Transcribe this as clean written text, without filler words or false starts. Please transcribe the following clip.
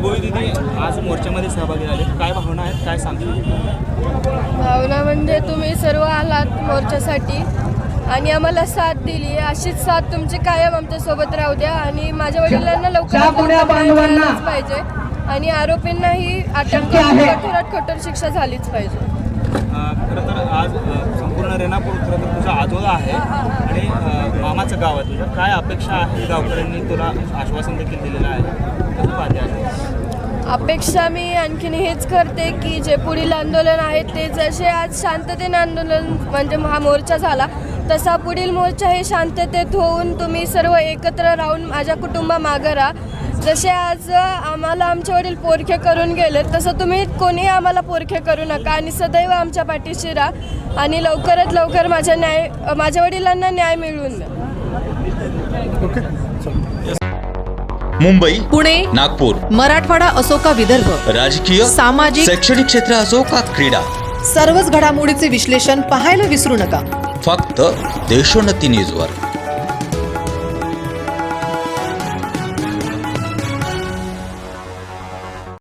वैभवी दीदी आज मोर्चामध्ये सहभागी झाले, काय भावना आहेत, काय सांगतील? भावना म्हणजे तुम्ही सर्व आलात मोर्चासाठी आणि आम्हाला साथ दिली. अशीच साथ तुमची कायम आमच्या सोबत राहू द्या आणि माझ्या वडिलांना लवकरात लवकर न्याय मिळालाच पाहिजे आणि आरोपींनाही अटक करून कठोरात कठोर शिक्षा झालीच पाहिजे. खरं तर आज संपूर्ण रेणापूर खरं तर तुझा आजोळा आहे आणि मामाचं गाव आहे तुझं. काय अपेक्षा आहे? गावकऱ्यांनी तुला आश्वासन देखील दिलेलं आहे, कसं पाहते आहे? अपेक्षा मी आणखीन हेच करते की जे पुढील आंदोलन आहे ते जसे आज शांततेने आंदोलन म्हणजे हा मोर्चा झाला तसा पुढील मोर्चा हे शांततेत होऊन तुम्ही सर्व एकत्र राहून माझ्या कुटुंबामागं राहा. जसे आज आम्हाला आमचे वडील पोरखे करून गेले तसं तुम्ही कोणी आम्हाला पोरखे करू नका आणि सदैव आमच्या पाठीशी राहा आणि लवकरात लवकर माझ्या वडिलांना न्याय मिळवून द्या. मुंबई, पुणे, नागपूर, मराठवाडा असो का विदर्भ, राजकीय, सामाजिक, शैक्षणिक क्षेत्र असो का क्रीडा, सर्वच घडामोडीचे विश्लेषण पाहायला विसरू नका. फक्त देशोन्नती न्यूजवर.